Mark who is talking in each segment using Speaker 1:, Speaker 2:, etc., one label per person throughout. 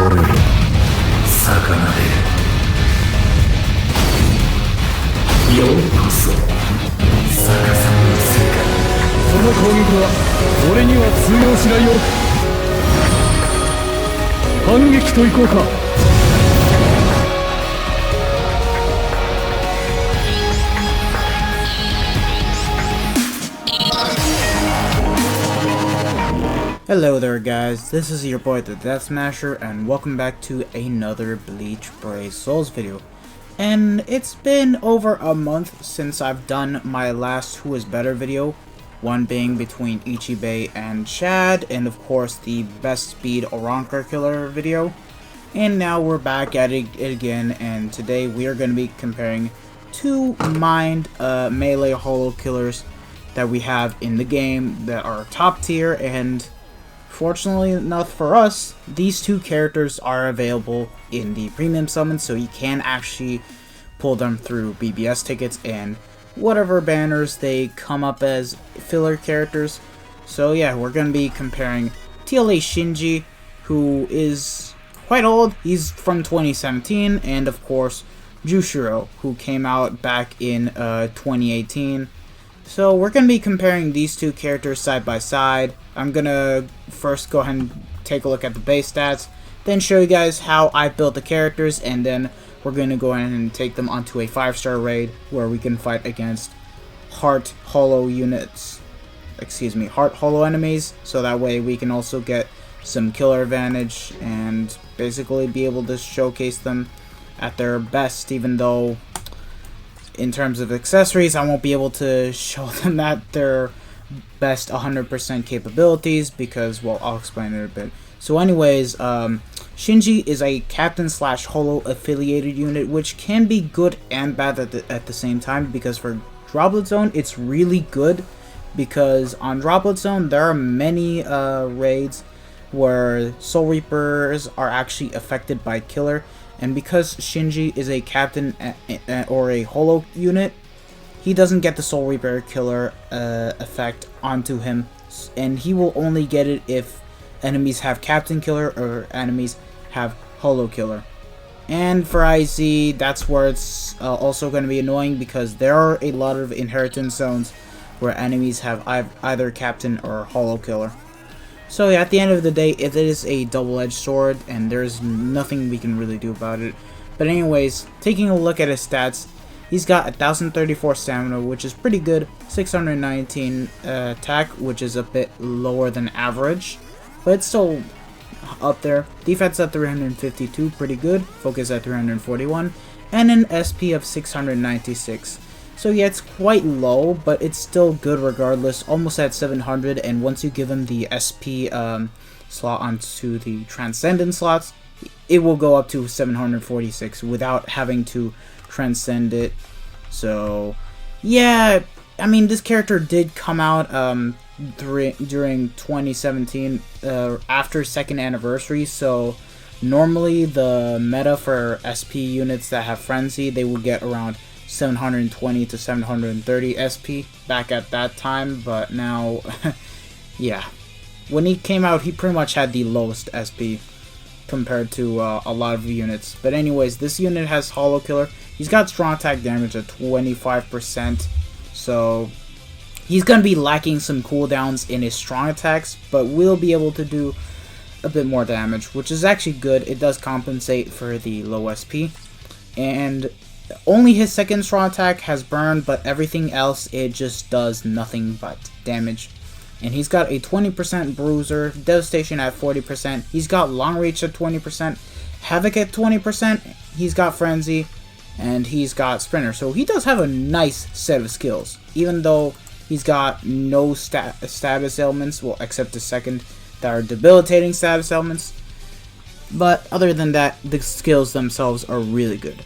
Speaker 1: の攻撃は俺には通用しないよ。反撃といこうか。
Speaker 2: Hello there guys, this is your boy the Death Smasher and welcome back to another Bleach Brave Souls video. And it's been over a month since I've done my last Who Is Better video, one being between Ichibei and Chad, and of course the Best Speed Oranka Killer video. And now we're back at it again, and today we are going to be comparing two mined melee holo killers that we have in the game that are top tier, and fortunately enough for us, these two characters are available in the premium summon, so you can actually pull them through BBS tickets and whatever banners they come up as filler characters. So yeah, we're going to be comparing TLA Shinji, who is quite old, he's from 2017, and of course Jushiro, who came out back in 2018. So we're going to be comparing these two characters side by side. I'm going to first go ahead and take a look at the base stats, then show you guys how I built the characters, and then we're going to go ahead and take them onto a 5-star raid where we can fight against heart holo units. Heart holo enemies, so that way we can also get some killer advantage and basically be able to showcase them at their best, even though in terms of accessories, I won't be able to show them at their best 100% capabilities because, well, I'll explain it a bit. So anyways, Shinji is a captain slash holo affiliated unit, which can be good and bad at the same time, because for Droplet Zone, it's really good because on Droplet Zone, there are many raids where Soul Reapers are actually affected by killer. And because Shinji is a captain or a holo unit, he doesn't get the Soul Reaper killer effect onto him, and he will only get it if enemies have captain killer or enemies have holo killer. And for IZ, that's where it's also going to be annoying, because there are a lot of inheritance zones where enemies have either captain or holo killer. So yeah, at the end of the day, it is a double-edged sword, and there's nothing we can really do about it. But anyways, taking a look at his stats, he's got 1034 stamina, which is pretty good, 619 attack, which is a bit lower than average, but it's still up there. Defense at 352, pretty good, focus at 341, and an SP of 696. So yeah, it's quite low, but it's still good regardless, almost at 700, and once you give him the SP slot onto the Transcendent slots, it will go up to 746 without having to transcend it. So yeah, I mean, this character did come out during 2017 after 2nd anniversary, so normally the meta for SP units that have Frenzy, they would get around 720 to 730 SP back at that time, but now yeah, when he came out, he pretty much had the lowest SP compared to a lot of units. But anyways, this unit has holo killer. He's got strong attack damage at 25%, so he's gonna be lacking some cooldowns in his strong attacks, but will be able to do a bit more damage, which is actually good. It does compensate for the low SP, and only his 2nd strong attack has burn, but everything else, it just does nothing but damage. And he's got a 20% bruiser, devastation at 40%, he's got long reach at 20%, havoc at 20%, he's got frenzy, and he's got sprinter. So he does have a nice set of skills, even though he's got no status elements, well, except the 2nd, that are debilitating status elements. But other than that, the skills themselves are really good.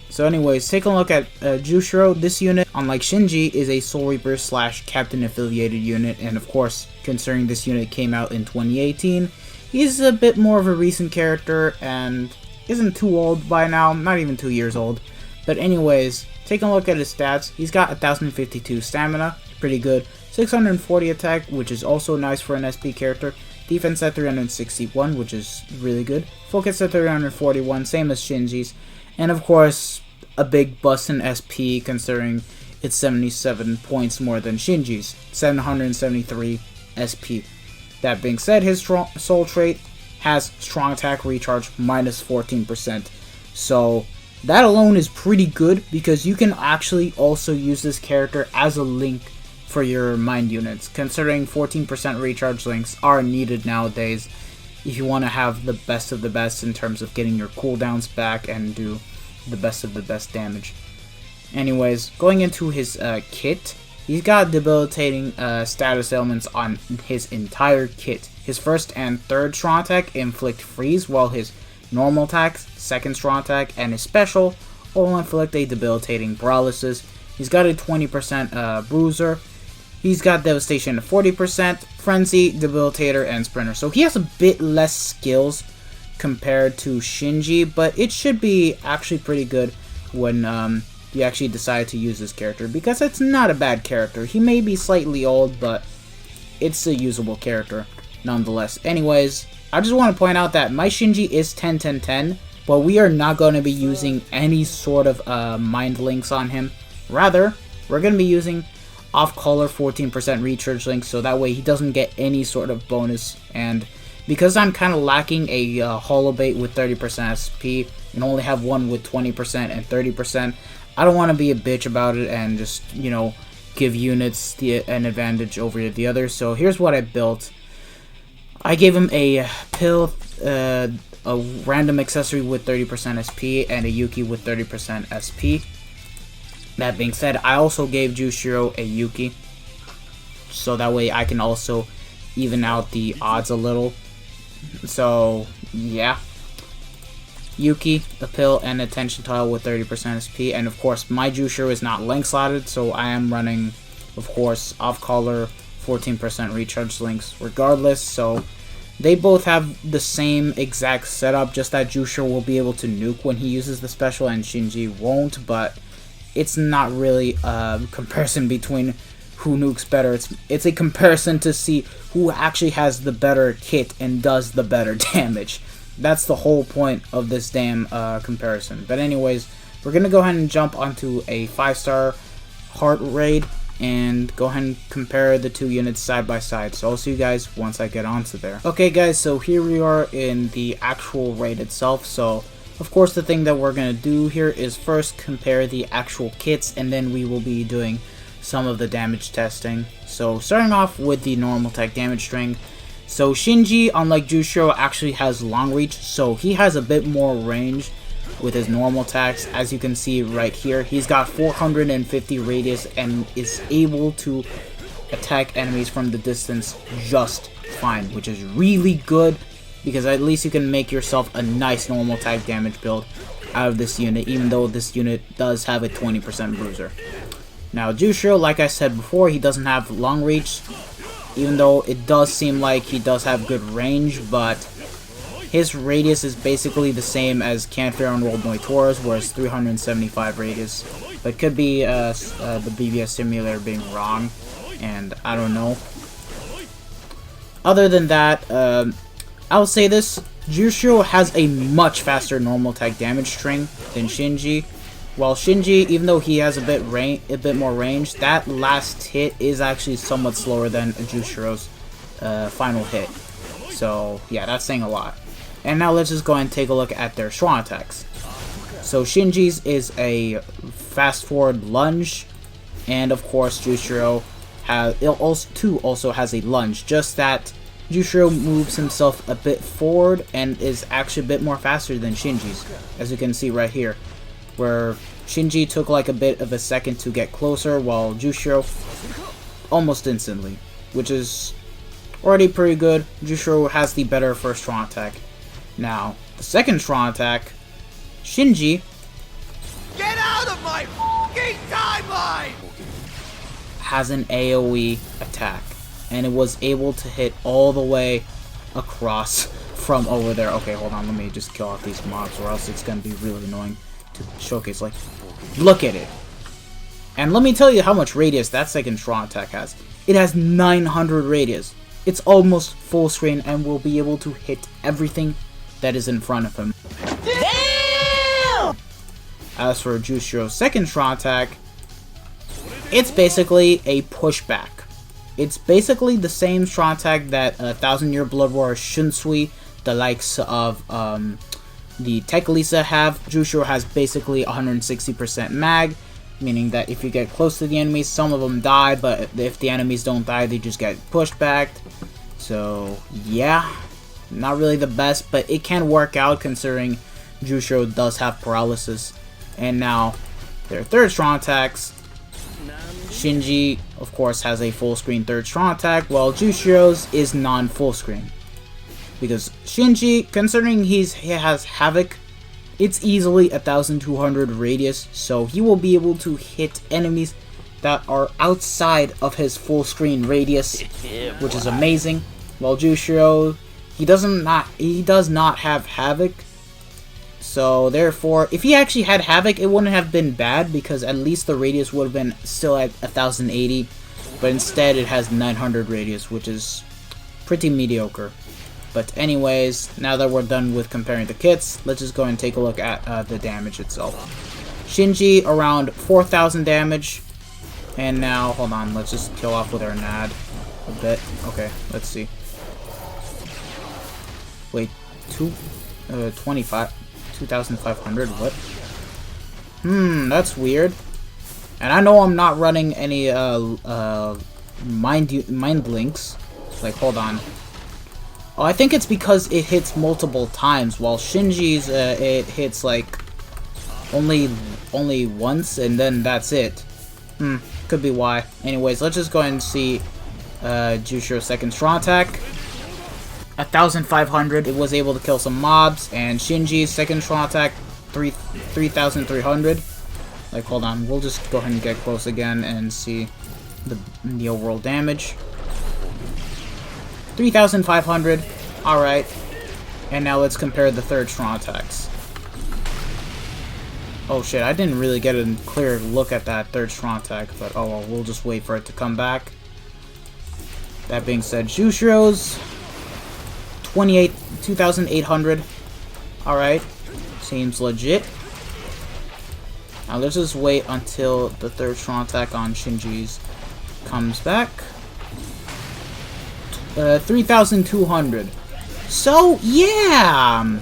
Speaker 2: So anyways, take a look at Jushiro. This unit, unlike Shinji, is a Soul Reaper slash captain affiliated unit, and of course, considering this unit came out in 2018, he's a bit more of a recent character and isn't too old by now, not even 2 years old. But anyways, take a look at his stats. He's got 1052 stamina, pretty good, 640 attack, which is also nice for an SP character. defense at 361, which is really good, focus at 341, same as Shinji's, and of course, a big bust in SP considering it's 77 points more than Shinji's, 773 SP. That being said, his soul trait has strong attack recharge minus 14%, so that alone is pretty good because you can actually also use this character as a link for your mind units, considering 14% recharge links are needed nowadays if you want to have the best of the best in terms of getting your cooldowns back and do the best of the best damage. Anyways, going into his kit, he's got debilitating status elements on his entire kit. His first and third strong attack inflict freeze, while his normal attacks, second strong attack, and his special all inflict a debilitating paralysis. He's got a 20% bruiser. He's got devastation at 40%, frenzy, debilitator, and sprinter. So he has a bit less skills compared to Shinji, but it should be actually pretty good when you actually decide to use this character, because it's not a bad character. He may be slightly old, but it's a usable character nonetheless. Anyways, I just want to point out that my Shinji is 10-10-10, but we are not going to be using any sort of mind links on him. Rather, we're going to be using off-color 14% recharge links, so that way he doesn't get any sort of bonus. And because I'm kind of lacking a holo bait with 30% SP and only have one with 20% and 30%, I don't want to be a bitch about it and just, you know, give units an advantage over the others. So here's what I built. I gave him a pill, a random accessory with 30% SP, and a Yuki with 30% SP. That being said, I also gave Jushiro a Yuki, so that way I can also even out the odds a little. So, yeah. Yuki, a pill, and a tension tile with 30% SP, and of course my Jushiro is not link slotted, so I am running, of course, off-color 14% recharge links regardless, so they both have the same exact setup, just that Jushiro will be able to nuke when he uses the special and Shinji won't, but it's not really a comparison between who nukes better. It's a comparison to see who actually has the better kit and does the better damage. That's the whole point of this damn comparison. But anyways, we're going to go ahead and jump onto a 5-star heart raid and go ahead and compare the two units side by side. So I'll see you guys once I get onto there. Okay guys, so here we are in the actual raid itself. So of course the thing that we're going to do here is first compare the actual kits, and then we will be doing some of the damage testing. So starting off with the normal tech damage string. So Shinji, unlike Jushiro, actually has long reach, so he has a bit more range with his normal attacks. As you can see right here, he's got 450 radius and is able to attack enemies from the distance just fine, which is really good because at least you can make yourself a nice normal attack damage build out of this unit, even though this unit does have a 20% bruiser. Now Jushiro, like I said before, he doesn't have long reach, even though it does seem like he does have good range, but his radius is basically the same as Canfare and World Noitora's, where it's 375 radius. But could be the BBS simulator being wrong, and I don't know. Other than that, I'll say this, Jushiro has a much faster normal attack damage string than Shinji. While Shinji, even though he has a bit more range, that last hit is actually somewhat slower than Jushiro's final hit. So yeah, that's saying a lot. And now let's just go and take a look at their strong attacks. So Shinji's is a fast forward lunge, and of course Jushiro also has a lunge. Just that Jushiro moves himself a bit forward and is actually a bit more faster than Shinji's, as you can see right here, where Shinji took like a bit of a second to get closer, while Jushiro almost instantly, which is already pretty good. Jushiro has the better first strong attack. Now, the second strong attack, Shinji,
Speaker 3: get out of my f***ing timeline!
Speaker 2: has an AoE attack, and it was able to hit all the way across from over there. Okay, hold on, let me just kill off these mobs, or else it's gonna be really annoying to showcase. Like, look at it. And let me tell you how much radius that second strong attack has. It has 900 radius. it's almost full screen and will be able to hit everything that is in front of him.
Speaker 3: Damn!
Speaker 2: As for Jushiro's second strong attack, it's basically a pushback. It's basically the same strong attack that 1000-Year Blood War Shunsui, the likes of the Tech Lisa have. Jushiro has basically 160% mag, meaning that if you get close to the enemies, some of them die, but if the enemies don't die, they just get pushed back. So yeah, not really the best, but it can work out considering Jushiro does have paralysis. And now, their third strong attacks. Shinji, of course, has a full screen third strong attack, while Jushiro's is non-full screen. Because Shinji, considering he has Havoc, it's easily 1200 radius, so he will be able to hit enemies that are outside of his full screen radius, which is amazing. While Jushiro, he does not have Havoc, so therefore, if he actually had Havoc, it wouldn't have been bad because at least the radius would have been still at 1080, but instead it has 900 radius, which is pretty mediocre. But anyways, now that we're done with comparing the kits, let's just go and take a look at the damage itself. Shinji around 4000 damage, and now, hold on, let's just kill off with our NAD a bit. Okay, let's see. Wait, 2500, what? That's weird. And I know I'm not running any mind links. Like, hold on. Oh, I think it's because it hits multiple times, while Shinji's it hits like only once, and then that's it. Could be why. Anyways, let's just go ahead and see Jushiro's second strong attack. 1500, it was able to kill some mobs, and Shinji's second strong attack, 3300. Like, hold on, we'll just go ahead and get close again and see the overall damage. 3500, alright. And now let's compare the third strong attacks. Oh shit, I didn't really get a clear look at that third strong attack, but oh well, we'll just wait for it to come back. That being said, Jushiro's 2800. Alright, seems legit. Now let's just wait until the third strong attack on Shinji's comes back. 3200. So yeah,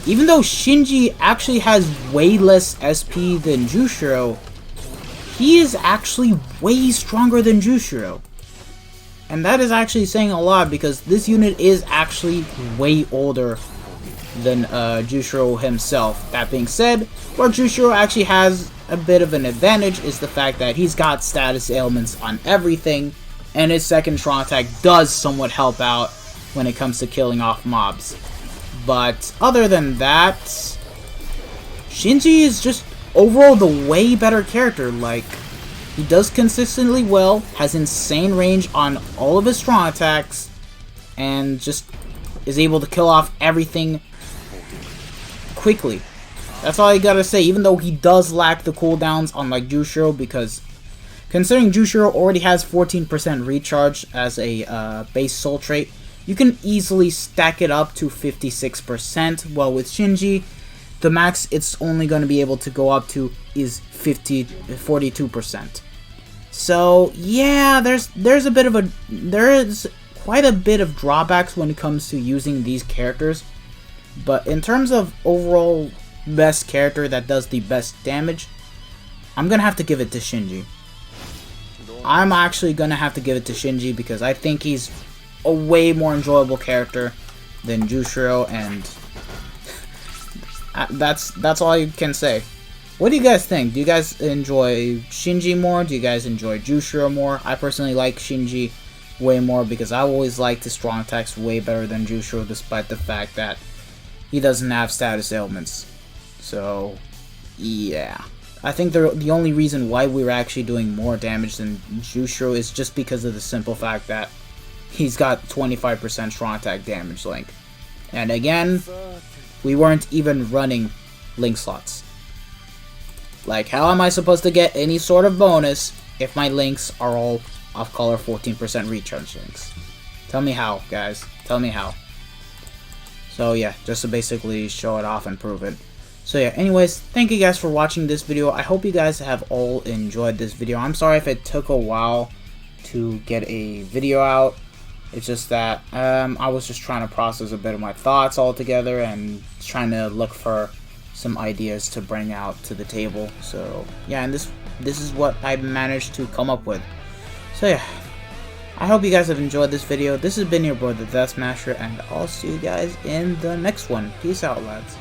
Speaker 2: even though Shinji actually has way less SP than Jushiro, he is actually way stronger than Jushiro. And that is actually saying a lot because this unit is actually way older than Jushiro himself. That being said, where Jushiro actually has a bit of an advantage is the fact that he's got status ailments on everything, and his second strong attack does somewhat help out when it comes to killing off mobs. But other than that, Shinji is just overall the way better character. Like, he does consistently well, has insane range on all of his strong attacks, and just is able to kill off everything quickly. That's all I gotta say, even though he does lack the cooldowns unlike Jushiro, because considering Jushiro already has 14% recharge as a base soul trait, you can easily stack it up to 56%, while with Shinji, the max it's only going to be able to go up to is 42%. So yeah, there's quite a bit of drawbacks when it comes to using these characters, but in terms of overall best character that does the best damage, I'm gonna have to give it to Shinji. I'm actually gonna have to give it to Shinji because I think he's a way more enjoyable character than Jushiro, and that's all you can say. What do you guys think? Do you guys enjoy Shinji more? Do you guys enjoy Jushiro more? I personally like Shinji way more because I always liked his strong attacks way better than Jushiro, despite the fact that he doesn't have status ailments. So yeah, I think the only reason why we're actually doing more damage than Jushiro is just because of the simple fact that he's got 25% strong attack damage link. And again, we weren't even running link slots. Like, how am I supposed to get any sort of bonus if my links are all off-color 14% recharge links? Tell me how, guys. Tell me how. So yeah, just to basically show it off and prove it. So yeah, anyways, thank you guys for watching this video. I hope you guys have all enjoyed this video. I'm sorry if it took a while to get a video out. It's just that I was just trying to process a bit of my thoughts all together and trying to look for some ideas to bring out to the table. So yeah, and this is what I managed to come up with. So yeah, I hope you guys have enjoyed this video. This has been your boy, the Death Smasher, and I'll see you guys in the next one. Peace out, lads.